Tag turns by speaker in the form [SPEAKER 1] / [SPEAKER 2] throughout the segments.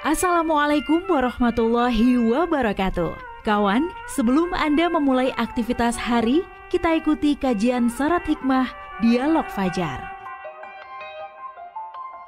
[SPEAKER 1] Assalamualaikum warahmatullahi wabarakatuh. Kawan, sebelum Anda memulai aktivitas hari, kita ikuti kajian Syarat Hikmah Dialog Fajar.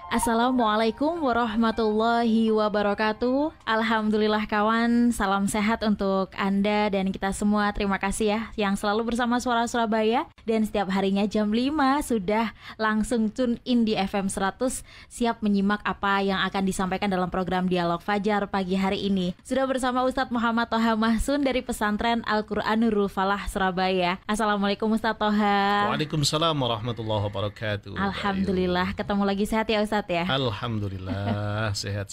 [SPEAKER 1] Assalamualaikum warahmatullahi wabarakatuh. Alhamdulillah kawan, salam sehat untuk Anda dan kita semua. Terima kasih ya yang selalu bersama Suara Surabaya. Dan setiap harinya jam 5 sudah langsung tune in di FM 100, siap menyimak apa yang akan disampaikan dalam program Dialog Fajar pagi hari ini. Sudah bersama Ustadz Muhammad Toha Mahsun dari Pesantren Al-Quran Nurul Falah Surabaya. Assalamualaikum Ustadz Toha.
[SPEAKER 2] Waalaikumsalam warahmatullahi wabarakatuh.
[SPEAKER 1] Alhamdulillah, ketemu lagi sehat ya Ustadz ya?
[SPEAKER 2] Alhamdulillah sehat.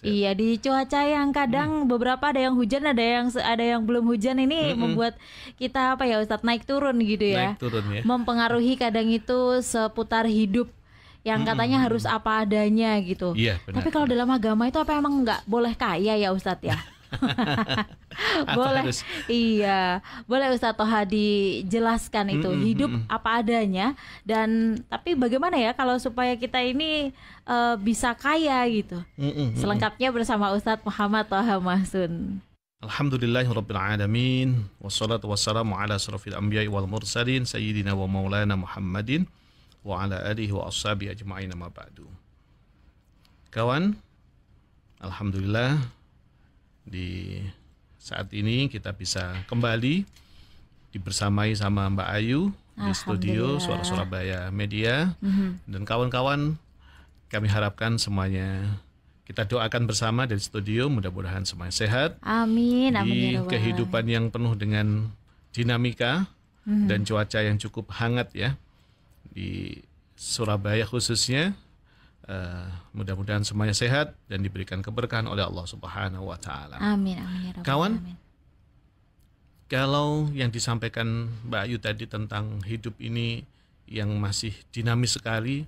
[SPEAKER 1] Iya, di cuaca yang kadang beberapa ada yang hujan, ada yang belum hujan ini membuat kita apa ya Ustadz naik turun gitu ya.
[SPEAKER 2] Naik turun ya.
[SPEAKER 1] Mempengaruhi kadang itu seputar hidup yang katanya harus apa adanya gitu.
[SPEAKER 2] Iya, benar.
[SPEAKER 1] Tapi kalau dalam agama itu apa emang nggak boleh kaya ya Ustadz ya? Boleh,
[SPEAKER 2] harus?
[SPEAKER 1] Iya, boleh Ustadz Toha dijelaskan itu hidup apa adanya, dan tapi bagaimana ya kalau supaya kita ini bisa kaya gitu. Selengkapnya bersama Ustadz Muhammad Toha Mahsun.
[SPEAKER 2] Alhamdulillahirabbil alamin, wassalatu wassalamu ala asrofil anbiya'i wal mursalin sayyidina wa maulana Muhammadin wa ala alihi wa ashabihi ajma'in, amma ba'du. Kawan, alhamdulillah di saat ini kita bisa kembali dibersamai sama Mbak Ayu di studio Suara Surabaya Media. Dan kawan-kawan, kami harapkan semuanya kita doakan bersama dari studio, mudah-mudahan semuanya sehat.
[SPEAKER 1] Amin,
[SPEAKER 2] di
[SPEAKER 1] amin.
[SPEAKER 2] kehidupan yang penuh dengan dinamika dan cuaca yang cukup hangat ya di Surabaya khususnya. Mudah-mudahan semuanya sehat dan diberikan keberkahan oleh Allah Subhanahu wa Ta'ala.
[SPEAKER 1] Amin, amin ya Rabbal
[SPEAKER 2] Kawan,
[SPEAKER 1] alamin.
[SPEAKER 2] Kalau yang disampaikan Mbak Ayu tadi tentang hidup ini yang masih dinamis sekali,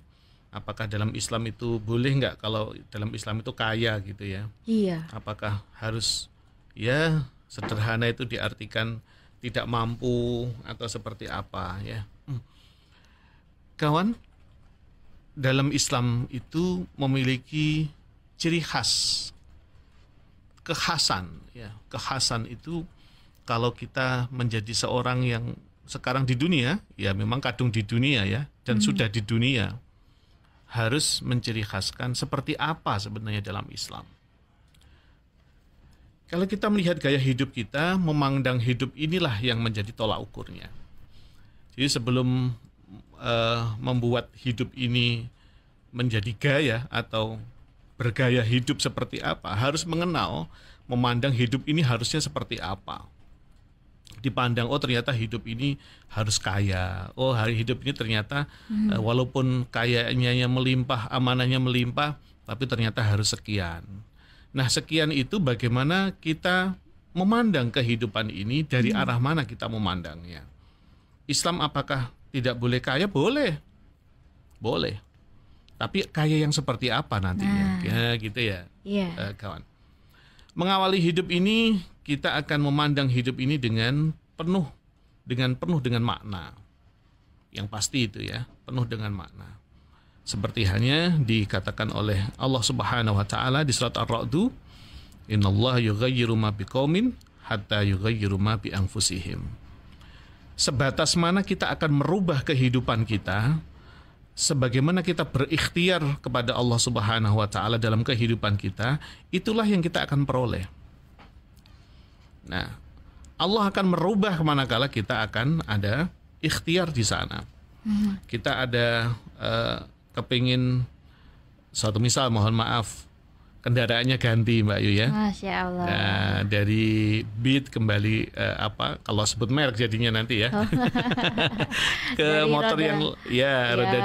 [SPEAKER 2] apakah dalam Islam itu boleh nggak kalau dalam Islam itu kaya gitu ya?
[SPEAKER 1] Iya.
[SPEAKER 2] Apakah harus ya sederhana itu diartikan tidak mampu atau seperti apa ya? Kawan, dalam Islam itu memiliki ciri khas, kekhasan ya. Kekhasan itu kalau kita menjadi seorang yang sekarang di dunia, ya memang kadung di dunia ya, dan sudah di dunia, harus menciri khaskan seperti apa sebenarnya dalam Islam. Kalau kita melihat gaya hidup kita, memandang hidup inilah yang menjadi tolak ukurnya. Jadi sebelum membuat hidup ini menjadi gaya atau bergaya hidup seperti apa, harus mengenal, memandang hidup ini harusnya seperti apa. Dipandang, oh ternyata hidup ini harus kaya, oh hari hidup ini ternyata walaupun kayanya melimpah, amanahnya melimpah, tapi ternyata harus sekian. Nah sekian itu bagaimana kita memandang kehidupan ini, dari arah mana kita memandangnya. Islam apakah tidak boleh kaya? Boleh. Tapi kaya yang seperti apa nantinya? Ya gitu ya, kawan. Mengawali hidup ini, kita akan memandang hidup ini dengan penuh dengan makna. Yang pasti itu ya, penuh dengan makna. Seperti hanya dikatakan oleh Allah Subhanahu wa Ta'ala di surat Ar-Ra'd, "Innallaha yughayyiru ma biqaumin hatta yughayyiru ma bi anfusihim." Sebatas mana kita akan merubah kehidupan kita, sebagaimana kita berikhtiar kepada Allah Subhanahu wa Ta'ala dalam kehidupan kita, itulah yang kita akan peroleh. Nah, Allah akan merubah manakala kita akan ada ikhtiar di sana. Kita ada kepingin, suatu misal, mohon maaf, kendaraannya ganti Mbak Yu ya.
[SPEAKER 1] Masya Allah.
[SPEAKER 2] Nah, dari Beat kembali kalau sebut merek jadinya nanti ya. Ke motor roda, yang roda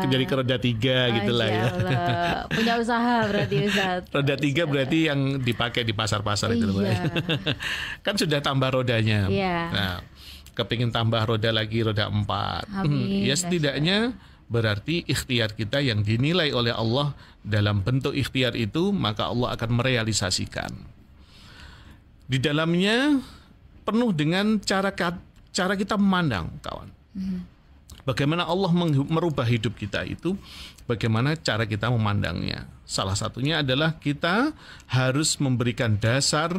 [SPEAKER 2] 2 jadi ke roda 3 gitulah ya.
[SPEAKER 1] Punya usaha berarti Ustaz.
[SPEAKER 2] Roda 3 berarti yang dipakai di pasar-pasar itu Mbak. Kan sudah tambah rodanya. Nah, kepingin tambah roda lagi, roda 4. Ya setidaknya berarti ikhtiar kita yang dinilai oleh Allah dalam bentuk ikhtiar itu, maka Allah akan merealisasikan. Di dalamnya penuh dengan cara kita memandang, kawan. Bagaimana Allah merubah hidup kita itu, bagaimana cara kita memandangnya. Salah satunya adalah kita harus memberikan dasar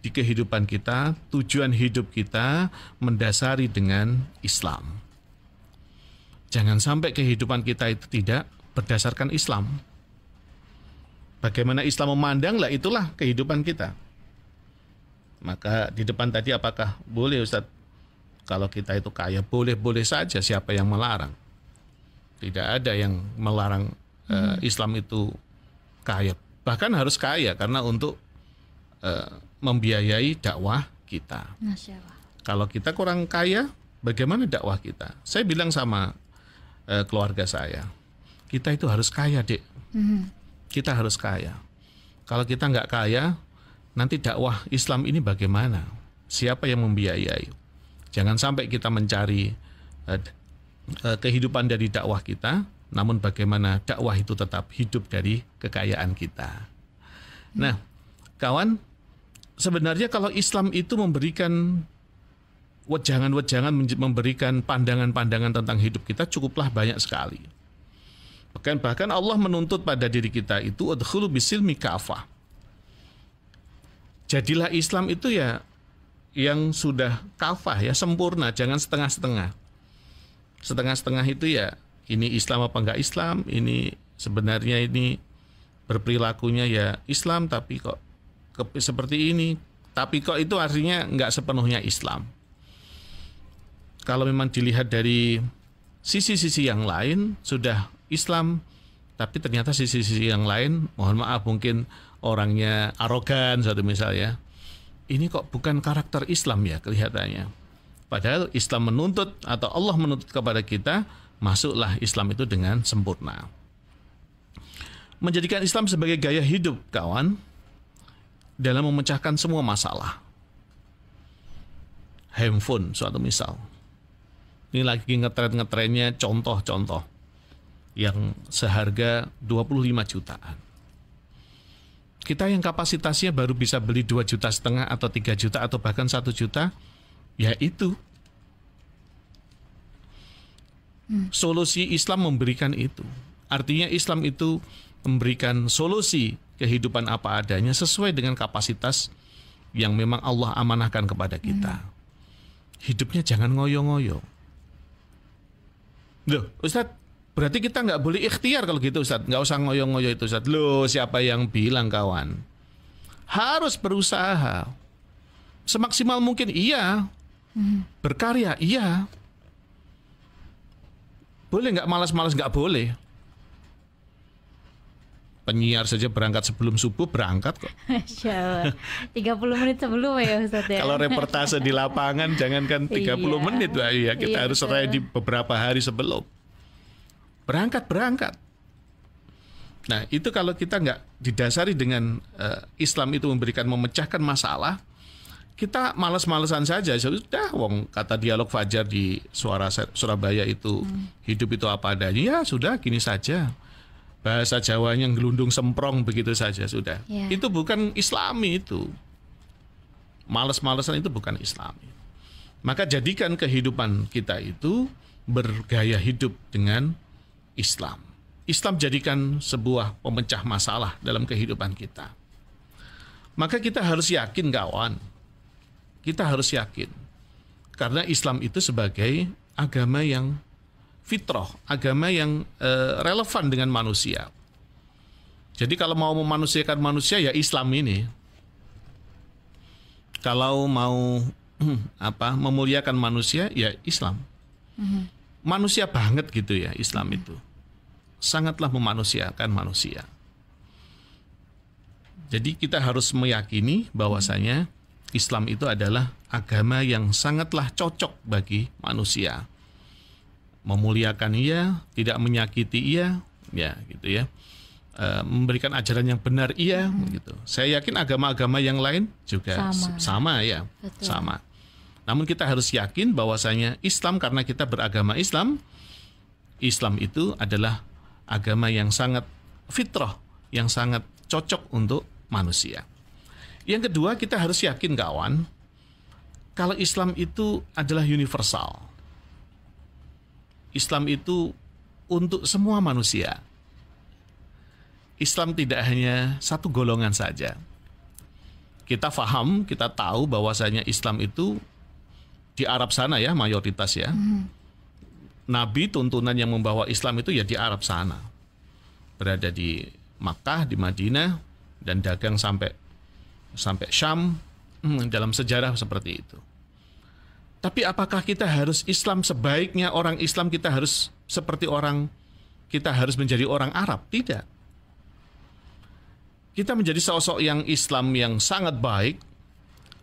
[SPEAKER 2] di kehidupan kita, tujuan hidup kita mendasari dengan Islam. Jangan sampai kehidupan kita itu tidak berdasarkan Islam. Bagaimana Islam memandang, lah itulah kehidupan kita. Maka di depan tadi, apakah boleh Ustaz kalau kita itu kaya? Boleh-boleh saja, siapa yang melarang? Tidak ada yang melarang Islam itu kaya. Bahkan harus kaya karena untuk membiayai dakwah kita.
[SPEAKER 1] Masya Allah.
[SPEAKER 2] Kalau kita kurang kaya, bagaimana dakwah kita? Saya bilang sama keluarga saya, kita itu harus kaya, Dek. Kita harus kaya. Kalau kita nggak kaya, nanti dakwah Islam ini bagaimana? Siapa yang membiayai? Jangan sampai kita mencari kehidupan dari dakwah kita, namun bagaimana dakwah itu tetap hidup dari kekayaan kita. Nah, kawan, sebenarnya kalau Islam itu memberikan wejangan-wejangan, memberikan pandangan-pandangan tentang hidup kita cukuplah banyak sekali. Bahkan Allah menuntut pada diri kita itu udkhulu bisilmi kafah. Jadilah Islam itu ya yang sudah kafah, ya sempurna, jangan setengah-setengah. Setengah-setengah itu ya ini Islam apa enggak Islam, ini sebenarnya ini berperilakunya ya Islam tapi kok seperti ini, tapi kok itu artinya enggak sepenuhnya Islam. Kalau memang dilihat dari sisi-sisi yang lain sudah Islam, tapi ternyata sisi-sisi yang lain, mohon maaf mungkin orangnya arogan satu misalnya, ini kok bukan karakter Islam ya kelihatannya. Padahal Islam menuntut atau Allah menuntut kepada kita, masuklah Islam itu dengan sempurna. Menjadikan Islam sebagai gaya hidup, kawan, dalam memecahkan semua masalah. Handphone suatu misal. Ini lagi ngetren-ngetrennya contoh-contoh yang seharga 25 jutaan. Kita yang kapasitasnya baru bisa beli 2,5 juta atau 3 juta atau bahkan 1 juta, ya itu. Solusi Islam memberikan itu. Artinya Islam itu memberikan solusi kehidupan apa adanya sesuai dengan kapasitas yang memang Allah amanahkan kepada kita. Hidupnya jangan ngoyo-ngoyo. Loh, Ustadz, berarti kita nggak boleh ikhtiar kalau gitu, Ustadz. Nggak usah ngoyo-ngoyo itu, Ustadz. Loh, siapa yang bilang, kawan? Harus berusaha. Semaksimal mungkin, iya. Berkarya, iya. Boleh nggak malas-malas? Nggak boleh. Penyiar saja berangkat sebelum subuh, berangkat kok.
[SPEAKER 1] Masya Allah. 30 menit sebelum ya Ustaz ya.
[SPEAKER 2] Kalau reportase di lapangan jangankan 30 menit lah ya, kita harus ready beberapa hari sebelum. Berangkat. Nah, itu kalau kita nggak didasari dengan Islam itu memecahkan masalah, kita malas-malesan saja. Sudah, wong kata dialog Fajar di Suara Surabaya itu, hidup itu apa adanya, ya sudah gini saja. Bahasa Jawanya gelundung semprong begitu saja sudah. Itu bukan Islami itu. Males-malesan itu bukan Islami. Maka jadikan kehidupan kita itu bergaya hidup dengan Islam. Islam jadikan sebuah pemecah masalah dalam kehidupan kita. Maka kita harus yakin, kawan. Kita harus yakin. Karena Islam itu sebagai agama yang fitrah, agama yang relevan dengan manusia. Jadi kalau mau memanusiakan manusia ya Islam ini. Kalau mau memuliakan manusia ya Islam. Manusia banget gitu ya Islam itu. Sangatlah memanusiakan manusia. Jadi kita harus meyakini bahwasanya Islam itu adalah agama yang sangatlah cocok bagi manusia. Memuliakan ia, tidak menyakiti ia, ya gitu ya. Memberikan ajaran yang benar ia, gitu. Saya yakin agama-agama yang lain juga sama ya, betul. Sama. Namun kita harus yakin bahwasanya Islam, karena kita beragama Islam, Islam itu adalah agama yang sangat fitrah, yang sangat cocok untuk manusia. Yang kedua, kita harus yakin, kawan, kalau Islam itu adalah universal. Islam itu untuk semua manusia. Islam tidak hanya satu golongan saja. Kita faham, kita tahu bahwasanya Islam itu di Arab sana ya mayoritas ya. Nabi tuntunan yang membawa Islam itu ya di Arab sana. Berada di Makkah, di Madinah, dan dagang sampai Syam. Dalam sejarah seperti itu. Tapi apakah kita harus Islam sebaiknya orang Islam kita harus menjadi orang Arab? Tidak. Kita menjadi sosok yang Islam yang sangat baik,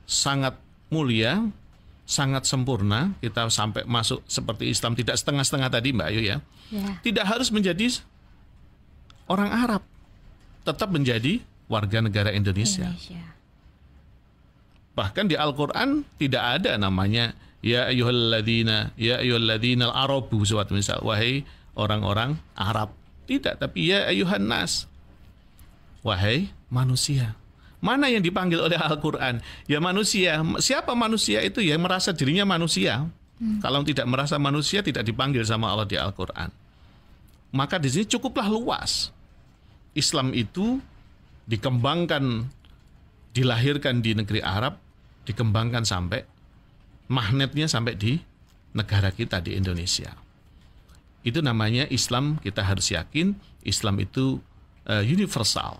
[SPEAKER 2] sangat mulia, sangat sempurna. Kita sampai masuk seperti Islam tidak setengah-setengah tadi Mbak Ayu ya. Tidak harus menjadi orang Arab, tetap menjadi warga negara Indonesia. Bahkan di Al-Quran tidak ada namanya ya ayyuhalladzina al-arabu suatu misal, wahai orang-orang Arab. Tidak, tapi ya ayyuhan nas, wahai manusia. Mana yang dipanggil oleh Al-Quran? Ya manusia. Siapa manusia itu? Ya merasa dirinya manusia. Kalau tidak merasa manusia tidak dipanggil sama Allah di Al-Quran. Maka di sini cukuplah luas. Islam itu dikembangkan, dilahirkan di negeri Arab, dikembangkan sampai magnetnya sampai di negara kita di Indonesia. Itu namanya Islam. Kita harus yakin Islam itu universal.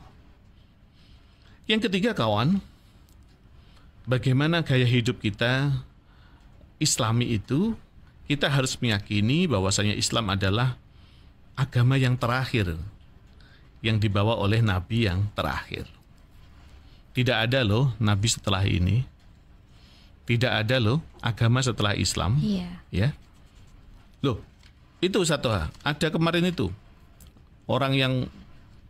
[SPEAKER 2] Yang ketiga kawan, bagaimana gaya hidup kita Islami itu, kita harus meyakini bahwasanya Islam adalah agama yang terakhir yang dibawa oleh Nabi yang terakhir. Tidak ada loh Nabi setelah ini. Tidak ada loh agama setelah Islam. Ya. Loh, itu satu hal. Ada kemarin itu orang yang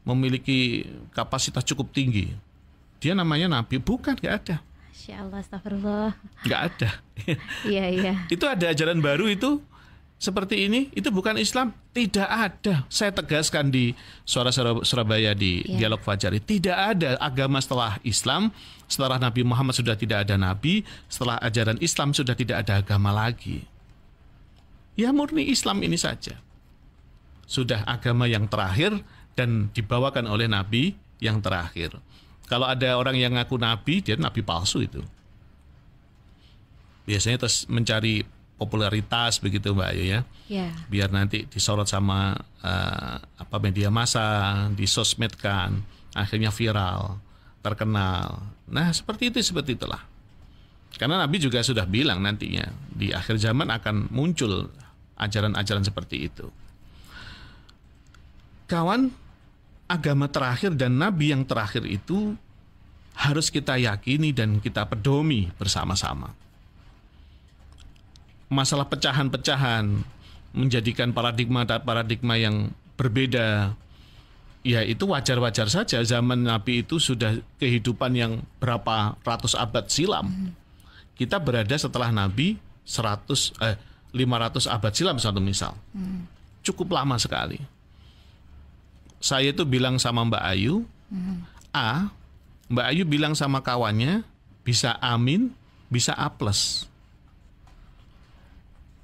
[SPEAKER 2] memiliki kapasitas cukup tinggi. Dia namanya Nabi, bukan, nggak ada.
[SPEAKER 1] Masya Allah, astagfirullah.
[SPEAKER 2] Nggak ada.
[SPEAKER 1] Iya.
[SPEAKER 2] Itu ada ajaran baru itu seperti ini, itu bukan Islam. Tidak ada. Saya tegaskan di Suara Surabaya di Dialog Fajar. Tidak ada agama setelah Islam. Setelah Nabi Muhammad sudah tidak ada Nabi. Setelah ajaran Islam sudah tidak ada agama lagi. Ya murni Islam ini saja. Sudah agama yang terakhir dan dibawakan oleh Nabi yang terakhir. Kalau ada orang yang ngaku Nabi, dia Nabi palsu itu. Biasanya terus mencari popularitas begitu Mbak Ayu ya. Biar nanti disorot sama media massa, disosmedkan, akhirnya viral, terkenal. Nah seperti itulah. Karena Nabi juga sudah bilang nantinya di akhir zaman akan muncul ajaran-ajaran seperti itu. Kawan, agama terakhir dan Nabi yang terakhir itu harus kita yakini dan kita pedomi bersama-sama. Masalah pecahan-pecahan, menjadikan paradigma yang berbeda, ya itu wajar-wajar saja. Zaman Nabi itu sudah kehidupan yang berapa ratus abad silam. Kita berada setelah Nabi 500 abad silam satu misal. Cukup lama sekali. Saya itu bilang sama Mbak Ayu, Mbak Ayu bilang sama kawannya, bisa amin, bisa A+.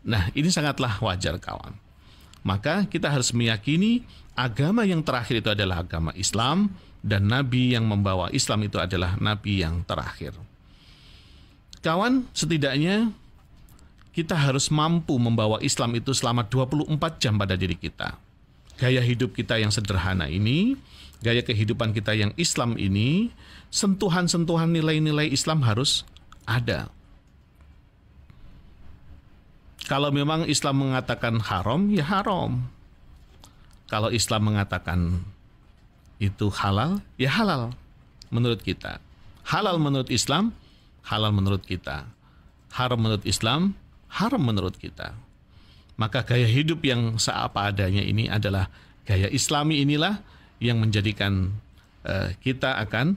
[SPEAKER 2] Nah, ini sangatlah wajar kawan. Maka kita harus meyakini agama yang terakhir itu adalah agama Islam, dan Nabi yang membawa Islam itu adalah Nabi yang terakhir. Kawan, setidaknya kita harus mampu membawa Islam itu selama 24 jam pada diri kita. Gaya hidup kita yang sederhana ini, gaya kehidupan kita yang Islam ini, sentuhan-sentuhan nilai-nilai Islam harus ada. Kalau memang Islam mengatakan haram, ya haram. Kalau Islam mengatakan itu halal, ya halal menurut kita. Halal menurut Islam, halal menurut kita. Haram menurut Islam, haram menurut kita. Maka gaya hidup yang seapa adanya ini adalah gaya Islami, inilah yang menjadikan kita akan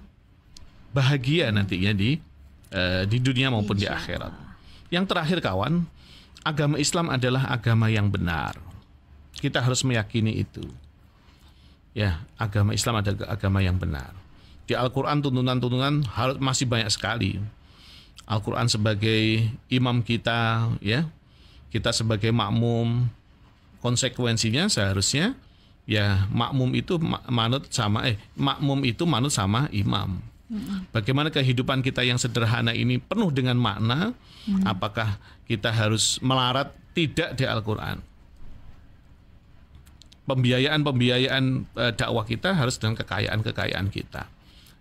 [SPEAKER 2] bahagia nantinya di dunia maupun di akhirat. Yang terakhir kawan, agama Islam adalah agama yang benar. Kita harus meyakini itu. Ya, agama Islam adalah agama yang benar. Di Al-Quran tuntunan-tuntunan masih banyak sekali. Al-Quran sebagai imam kita, ya, kita sebagai makmum, konsekuensinya seharusnya ya makmum itu manut sama imam. Bagaimana kehidupan kita yang sederhana ini penuh dengan makna? Apakah kita harus melarat? Tidak di Al-Quran. Pembiayaan dakwah kita harus dengan kekayaan kita.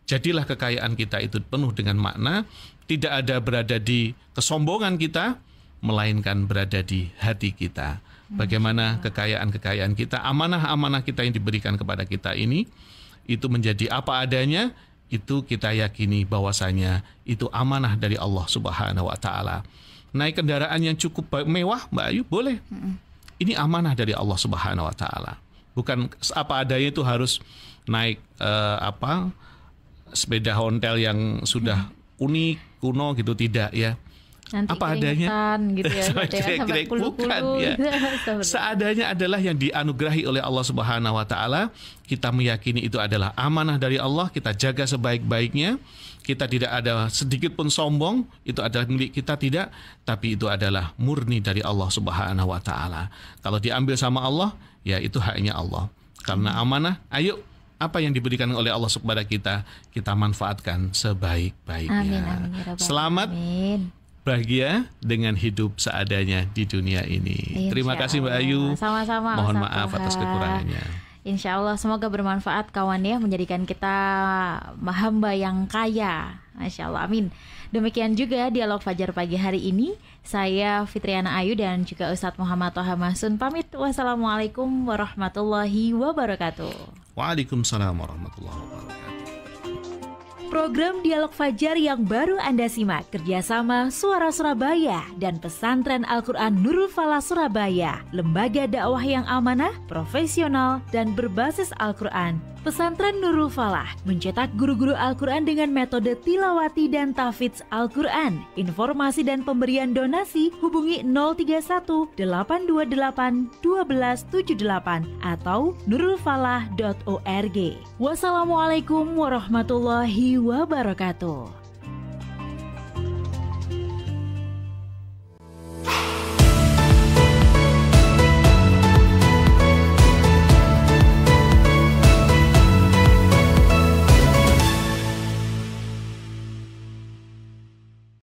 [SPEAKER 2] Jadilah kekayaan kita itu penuh dengan makna, tidak ada berada di kesombongan kita, melainkan berada di hati kita. Bagaimana kekayaan kita, amanah-amanah kita yang diberikan kepada kita ini, itu menjadi apa adanya, itu kita yakini bahwasanya itu amanah dari Allah Subhanahu wa Ta'ala. Naik kendaraan yang cukup mewah, Mbak Ayu, boleh. Ini amanah dari Allah Subhanahu wa Ta'ala. Bukan apa adanya itu harus naik sepeda ontel yang sudah unik, kuno gitu, tidak ya.
[SPEAKER 1] Nanti
[SPEAKER 2] apa adanya
[SPEAKER 1] gitu ya,
[SPEAKER 2] sampai bukan ya. Seadanya adalah yang dianugerahi oleh Allah Subhanahu wa Ta'ala. Kita meyakini itu adalah amanah dari Allah, kita jaga sebaik-baiknya. Kita tidak ada sedikit pun sombong, itu adalah milik kita, tidak, tapi itu adalah murni dari Allah Subhanahu wa Ta'ala. Kalau diambil sama Allah, ya itu haknya Allah. Karena amanah, ayo apa yang diberikan oleh Allah kepada kita manfaatkan sebaik-baiknya.
[SPEAKER 1] Amin, amin, ya Rabbal
[SPEAKER 2] Selamat
[SPEAKER 1] alamin.
[SPEAKER 2] Bahagia dengan hidup seadanya di dunia ini. Terima kasih Mbak Ayu.
[SPEAKER 1] Sama-sama.
[SPEAKER 2] Mohon maaf atas kekurangannya.
[SPEAKER 1] Insya Allah semoga bermanfaat kawan ya, menjadikan kita hamba yang kaya. Masya Allah, amin. Demikian juga dialog Fajar pagi hari ini. Saya Fitriana Ayu dan juga Ustadz Muhammad Toha Mahsun pamit. Wassalamualaikum warahmatullahi wabarakatuh.
[SPEAKER 2] Waalaikumsalam warahmatullahi wabarakatuh.
[SPEAKER 1] Program Dialog Fajar yang baru Anda simak kerjasama Suara Surabaya dan Pesantren Al-Quran Nurul Falah Surabaya, lembaga dakwah yang amanah, profesional, dan berbasis Al-Quran. Pesantren Nurul Falah mencetak guru-guru Al-Quran dengan metode tilawati dan tahfidz Al-Quran. Informasi dan pemberian donasi hubungi 031 828 1278 atau nurulfalah.org. Wassalamualaikum warahmatullahi wabarakatuh.